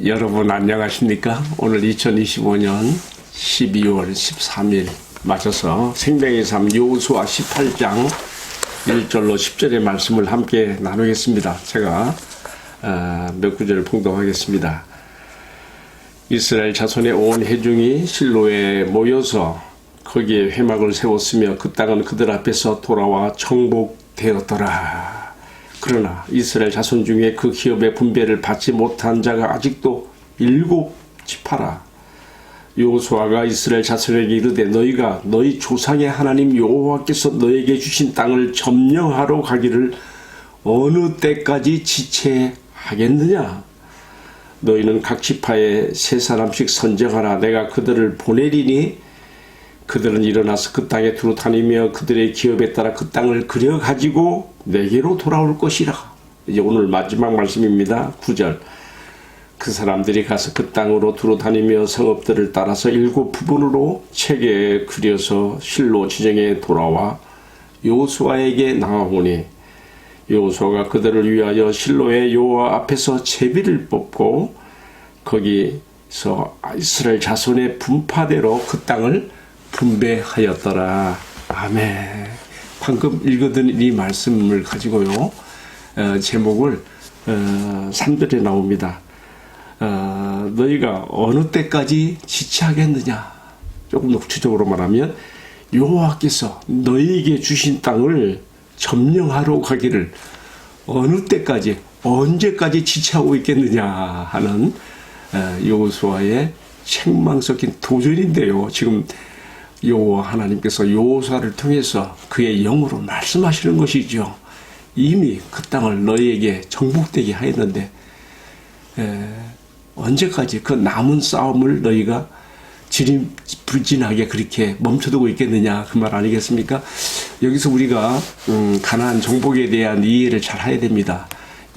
여러분 안녕하십니까? 오늘 2025년 12월 13일 맞아서 생명의 삶 여호수아 18장 1절로 10절의 말씀을 함께 나누겠습니다. 제가 몇 구절을 봉독하겠습니다. 이스라엘 자손의 온 회중이 실로에 모여서 거기에 회막을 세웠으며 그 땅은 그들 앞에서 돌아와 정복되었더라. 그러나 이스라엘 자손 중에 그 기업의 분배를 받지 못한 자가 아직도 7지파라. 여호수아가 이스라엘 자손에게 이르되 너희가 너희 조상의 하나님 여호와께서 너에게 주신 땅을 점령하러 가기를 어느 때까지 지체하겠느냐? 너희는 각 지파에 세 사람씩 선정하라. 내가 그들을 보내리니 그들은 일어나서 그 땅에 두루 다니며 그들의 기업에 따라 그 땅을 그려 가지고 내게로 돌아올 것이라. 이제 오늘 마지막 말씀입니다. 9절. 그 사람들이 가서 그 땅으로 두루 다니며 성읍들을 따라서 7부분으로 책에 그려서 실로 지정에 돌아와 여호수아에게 나아오니 여호수아가 그들을 위하여 실로의 여호와 앞에서 제비를 뽑고 거기서 이스라엘 자손의 분파대로 그 땅을 분배하였더라. 아멘. 방금 읽어드린 이 말씀을 가지고요, 제목을 3절에 나옵니다. 너희가 어느 때까지 지체하겠느냐? 조금 더 구체적으로 말하면 여호와께서 너희에게 주신 땅을 점령하러 가기를 어느 때까지, 언제까지 지체하고 있겠느냐 하는 여호수아의 책망 섞인 도전인데요. 지금 여호와 하나님께서 여호수아를 통해서 그의 영으로 말씀하시는 것이죠. 이미 그 땅을 너희에게 정복되게 하였는데 언제까지 그 남은 싸움을 너희가 지림불진하게 그렇게 멈춰두고 있겠느냐, 그 말 아니겠습니까? 여기서 우리가 가나안 정복에 대한 이해를 잘 해야 됩니다.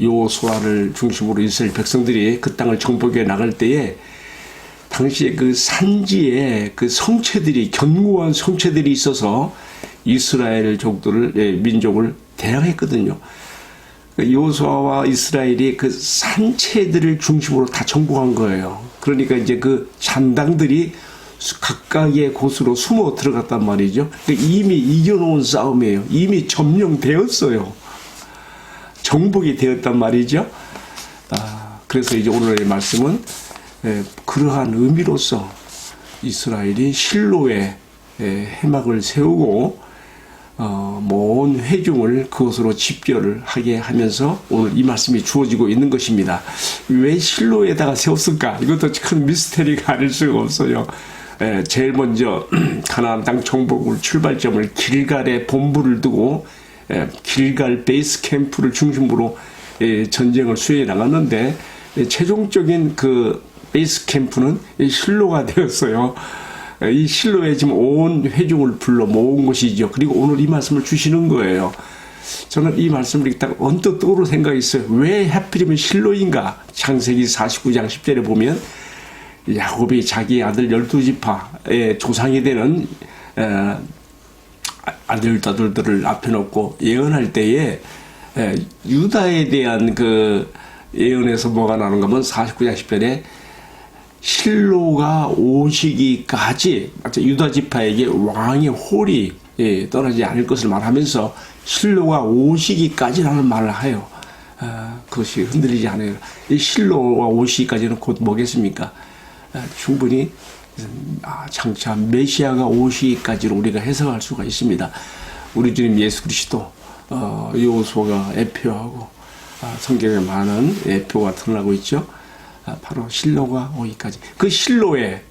여호수아를 중심으로 이스라엘 백성들이 그 땅을 정복해 나갈 때에 당시에 그 산지에 그 성체들이, 견고한 성체들이 있어서 이스라엘 민족을 대항했거든요. 여호수아와 이스라엘이 그 산체들을 중심으로 다 정복한 거예요. 그러니까 이제 그 잔당들이 각각의 곳으로 숨어 들어갔단 말이죠. 이미 이겨놓은 싸움이에요. 이미 점령되었어요. 정복이 되었단 말이죠. 그래서 이제 오늘의 말씀은 그러한 의미로서 이스라엘이 실로에 회막을 세우고 먼 회중을 그것으로 집결을 하게 하면서 오늘 이 말씀이 주어지고 있는 것입니다. 왜 실로에다가 세웠을까? 이것도 큰 미스테리가 아닐 수가 없어요. 제일 먼저 가나안 땅 정복을 출발점을 길갈에 본부를 두고 길갈 베이스 캠프를 중심으로 전쟁을 수행해 나갔는데 최종적인 그 베이스 캠프는 실로가 되었어요. 이 실로에 지금 온 회중을 불러 모은 것이죠. 그리고 오늘 이 말씀을 주시는 거예요. 저는 이 말씀을 읽다가 언뜻 떠오르는 생각이 있어요. 왜 하필이면 실로인가? 창세기 49장 10절에 보면 야곱이 자기 아들 12지파의 조상이 되는 아들들을 앞에 놓고 예언할 때에 유다에 대한 그 예언에서 뭐가 나오는가 하면 49장 10절에 실로가 오시기까지 유다 지파에게 왕의 홀이 떠나지 않을 것을 말하면서 실로가 오시기까지라는 말을 해요. 그것이 흔들리지 않아요. 이 실로가 오시기까지는 곧 뭐겠습니까? 충분히 장차 메시아가 오시기까지로 우리가 해석할 수가 있습니다. 우리 주님 예수 그리스도 여호수아가 예표하고 성경에 많은 예표가 드러나고 있죠. 바로 실로가 오기까지, 그 실로에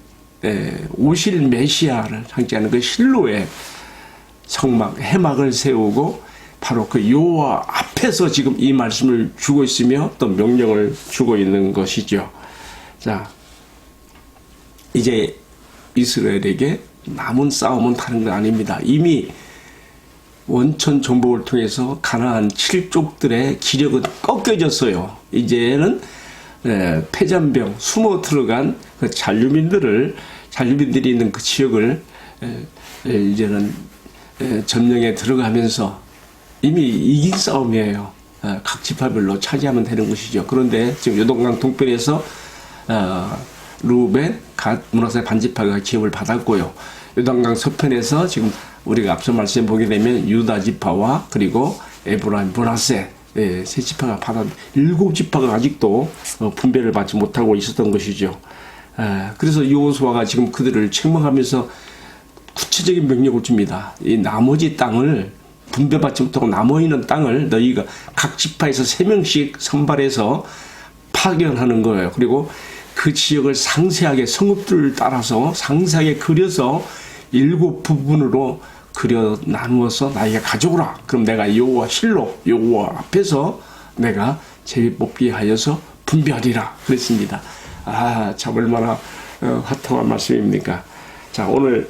오실 메시아를 상징하는 그 실로에 회막을 세우고 바로 그 여호와 앞에서 지금 이 말씀을 주고 있으며 또 명령을 주고 있는 것이죠. 자, 이제 이스라엘에게 남은 싸움은 다른 거 아닙니다. 이미 원천 정복을 통해서 가나안 7족들의 기력은 꺾여졌어요. 이제는 패잔병, 숨어 들어간 그 잔류민들이 있는 그 지역을 이제는 점령에 들어가면서 이미 이긴 싸움이에요. 각 지파별로 차지하면 되는 것이죠. 그런데 지금 요동강 동편에서 루벤, 갓, 문하세 반지파가 기업을 받았고요. 요단강 서편에서 지금 우리가 앞서 말씀해 보게 되면 유다 지파와 그리고 에브라임, 문하세 세 지파가 받았, 7지파가 아직도 분배를 받지 못하고 있었던 것이죠. 그래서 여호수아가 지금 그들을 책망하면서 구체적인 명령을 줍니다. 이 나머지 땅을 분배받지 못하고 남아있는 땅을 너희가 각 지파에서 3명씩 선발해서 파견하는 거예요. 그리고 그 지역을 상세하게 성읍들을 따라서 상세하게 그려서 7부분으로 그려 나누어서 나에게 가져오라. 그럼 내가 여호와 실로 여호와 앞에서 내가 제비 뽑기 하여서 분배하리라 그랬습니다. 참 얼마나 화통한 말씀입니까? 자, 오늘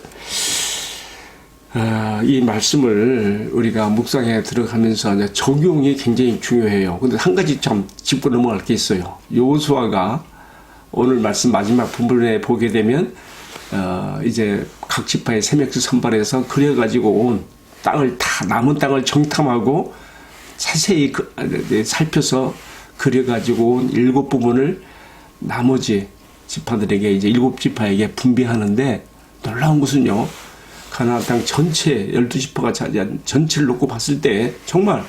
이 말씀을 우리가 묵상해 들어가면서 적용이 굉장히 중요해요. 근데 한 가지 참 짚고 넘어갈 게 있어요. 여호수아가 오늘 말씀 마지막 부분에 보게 되면 이제 각 지파의 3명씩 선발해서 그려가지고 온 땅을 다 남은 땅을 정탐하고 자세히 살펴서 그려가지고 온 7부분을 나머지 지파들에게 이제 7지파에게 분배하는데 놀라운 것은요. 가나안 땅 전체 12지파가 차지한 전체를 놓고 봤을 때 정말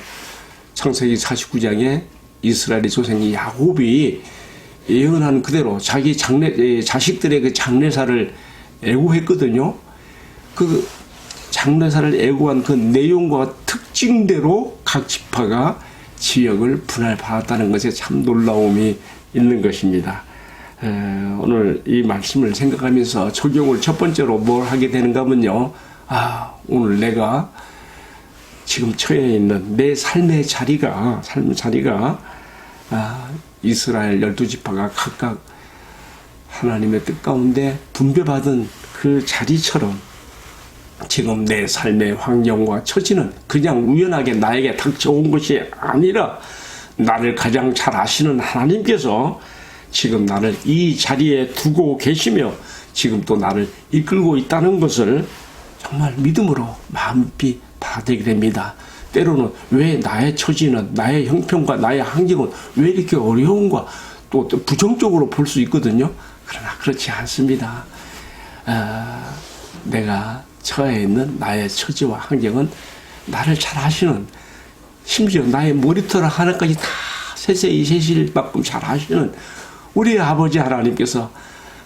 창세기 49장에 이스라엘의 조상이 야곱이 예언한 그대로 자기 자식들의 그 장례사를 애고했거든요. 그 장례사를 애고한 그 내용과 특징대로 각 지파가 지역을 분할받았다는 것에 참 놀라움이 있는 것입니다. 오늘 이 말씀을 생각하면서 적용을 첫 번째로 뭘 하게 되는가 하면요. 오늘 내가 지금 처해 있는 내 삶의 자리가 이스라엘 12지파가 각각 하나님의 뜻 가운데 분배받은 그 자리처럼 지금 내 삶의 환경과 처지는 그냥 우연하게 나에게 닥쳐온 것이 아니라 나를 가장 잘 아시는 하나님께서 지금 나를 이 자리에 두고 계시며 지금 또 나를 이끌고 있다는 것을 정말 믿음으로 마음깊이 받아들이게 됩니다. 때로는 왜 나의 처지는, 나의 형편과 나의 환경은 왜 이렇게 어려운가 또 부정적으로 볼 수 있거든요. 그러나 그렇지 않습니다. 내가 처해 있는 나의 처지와 환경은 나를 잘 아시는, 심지어 나의 머리털 하나까지 다 세세히 세실 만큼 잘 아시는 우리 아버지 하나님께서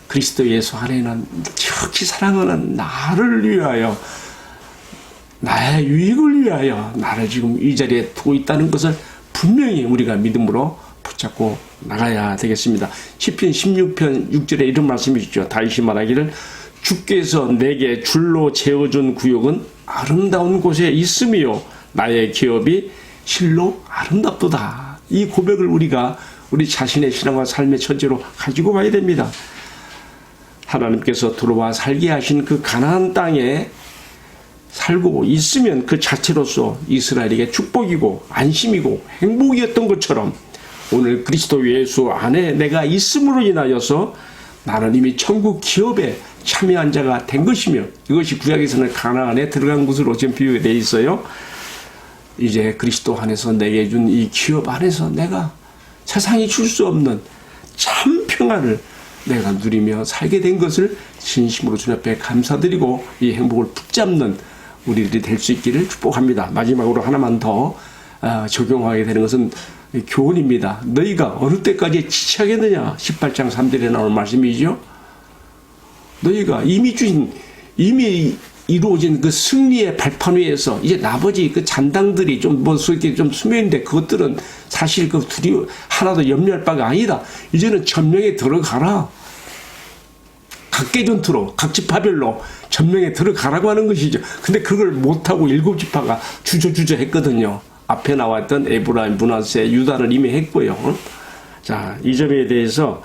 그리스도 예수 안에는 지극히 사랑하는 나를 위하여, 나의 유익을 위하여 나를 지금 이 자리에 두고 있다는 것을 분명히 우리가 믿음으로 붙잡고 나가야 되겠습니다. 시편 16편 6절에 이런 말씀이 있죠. 다윗이 말하기를 주께서 내게 줄로 재어준 구역은 아름다운 곳에 있으며 나의 기업이 실로 아름답도다. 이 고백을 우리가 우리 자신의 신앙과 삶의 처지로 가지고 가야 됩니다. 하나님께서 들어와 살게 하신 그 가나안 땅에 살고 있으면 그 자체로서 이스라엘에게 축복이고 안심이고 행복이었던 것처럼 오늘 그리스도 예수 안에 내가 있음으로 인하여서 나는 이미 천국 기업에 참여한 자가 된 것이며, 이것이 구약에서는 가나안에 들어간 곳으로 지금 비유가 되어 있어요. 이제 그리스도 안에서 내게 준 이 기업 안에서 내가 세상이 줄 수 없는 참 평안을 내가 누리며 살게 된 것을 진심으로 주님 앞에 감사드리고 이 행복을 붙잡는 우리들이 될 수 있기를 축복합니다. 마지막으로 하나만 더 적용하게 되는 것은 교훈입니다. 너희가 어느 때까지 지체하겠느냐? 18장 3절에 나오는 말씀이죠. 너희가 이미 이루어진 그 승리의 발판 위에서 이제 나머지 그 잔당들이 좀 이렇게 좀 수면인데 그것들은 사실 그 둘이 하나도 염려할 바가 아니다. 이제는 전명에 들어가라. 각계전투로 각 지파별로 전명에 들어가라고 하는 것이죠. 근데 그걸 못하고 7지파가 주저주저 했거든요. 앞에 나왔던 에브라임, 므낫세, 유다는 이미 했고요. 자, 이 점에 대해서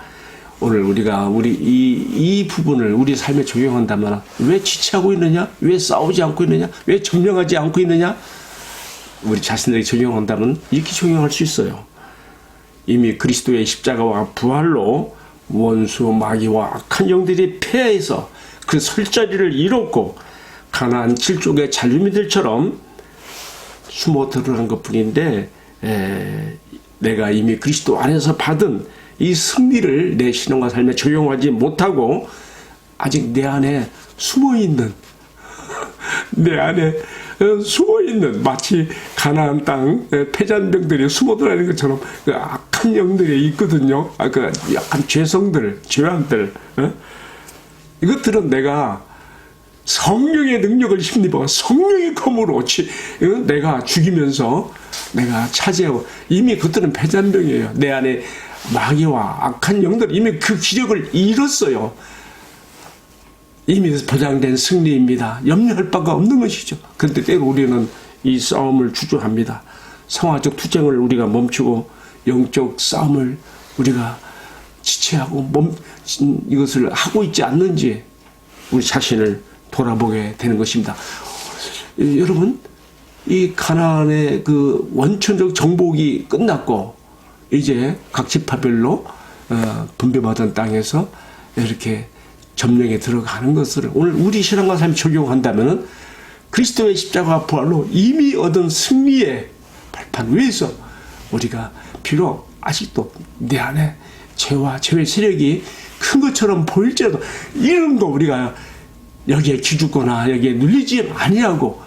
오늘 우리가 이 부분을 우리 삶에 적용한다면 왜 지체하고 있느냐? 왜 싸우지 않고 있느냐? 왜 점령하지 않고 있느냐? 우리 자신에게 적용한다면 이렇게 적용할 수 있어요. 이미 그리스도의 십자가와 부활로 원수, 마귀와 악한 영들이 패해서 그 설 자리를 잃었고 가나안 7족의 잔류민들처럼 숨어 들어간 것뿐인데 내가 이미 그리스도 안에서 받은 이 승리를 내 신앙과 삶에 적용하지 못하고 아직 내 안에 숨어있는 내 안에 숨어있는 마치 가나안 땅 패잔병들이 숨어 들어가는 것처럼 그 악한 영들이 있거든요. 그 약간 죄성들, 죄악들, 이것들은 내가 성령의 능력을 힘입어 성령의 검으로 내가 죽이면서 내가 차지하고, 이미 그것들은 패잔병이에요. 내 안에 마귀와 악한 영들 이미 그 기력을 잃었어요. 이미 보장된 승리입니다. 염려할 바가 없는 것이죠. 그런데 때로 우리는 이 싸움을 주저합니다. 성화적 투쟁을 우리가 멈추고 영적 싸움을 우리가 지체하고 이것을 하고 있지 않는지 우리 자신을 돌아보게 되는 것입니다. 여러분, 이 가나안의 그 원천적 정복이 끝났고 이제 각 지파별로 분배받은 땅에서 이렇게 점령에 들어가는 것을 오늘 우리 신앙과 삶에 적용한다면 그리스도의 십자가 부활로 이미 얻은 승리의 발판 위에서 우리가 비록 아직도 내 안에 죄와 죄의 세력이 큰 것처럼 보일지라도 이름도 우리가 여기에 기죽거나 여기에 눌리지 아니하고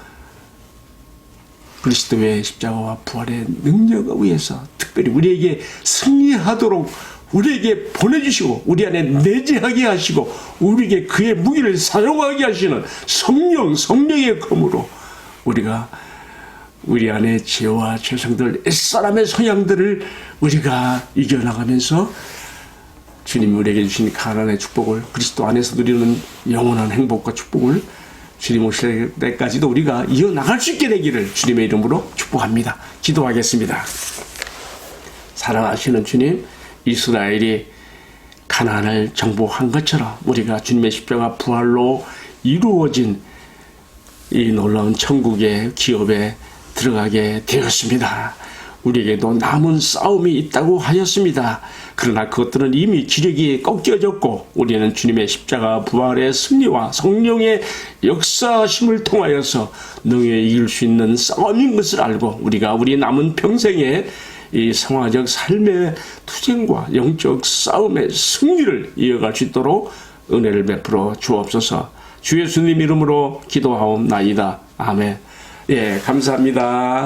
그리스도의 십자가와 부활의 능력에 의해서 특별히 우리에게 승리하도록 우리에게 보내주시고 우리 안에 내재하게 하시고 우리에게 그의 무기를 사용하게 하시는 성령의 검으로 우리가 우리 안에 죄와 죄성들, 옛사람의 성향들을 우리가 이겨나가면서 주님 우리에게 주신 가난의 축복을, 그리스도 안에서 누리는 영원한 행복과 축복을 주님 오실 때까지도 우리가 이어나갈 수 있게 되기를 주님의 이름으로 축복합니다. 기도하겠습니다. 사랑하시는 주님, 이스라엘이 가나안을 정복한 것처럼 우리가 주님의 십자가 부활로 이루어진 이 놀라운 천국의 기업에 들어가게 되었습니다. 우리에게도 남은 싸움이 있다고 하였습니다. 그러나 그것들은 이미 기력이 꺾여졌고 우리는 주님의 십자가 부활의 승리와 성령의 역사심을 통하여서 능히 이길 수 있는 싸움인 것을 알고 우리가 우리 남은 평생에 이 성화적 삶의 투쟁과 영적 싸움의 승리를 이어갈 수 있도록 은혜를 베풀어 주옵소서. 주 예수님 이름으로 기도하옵나이다. 아멘. 예, 감사합니다.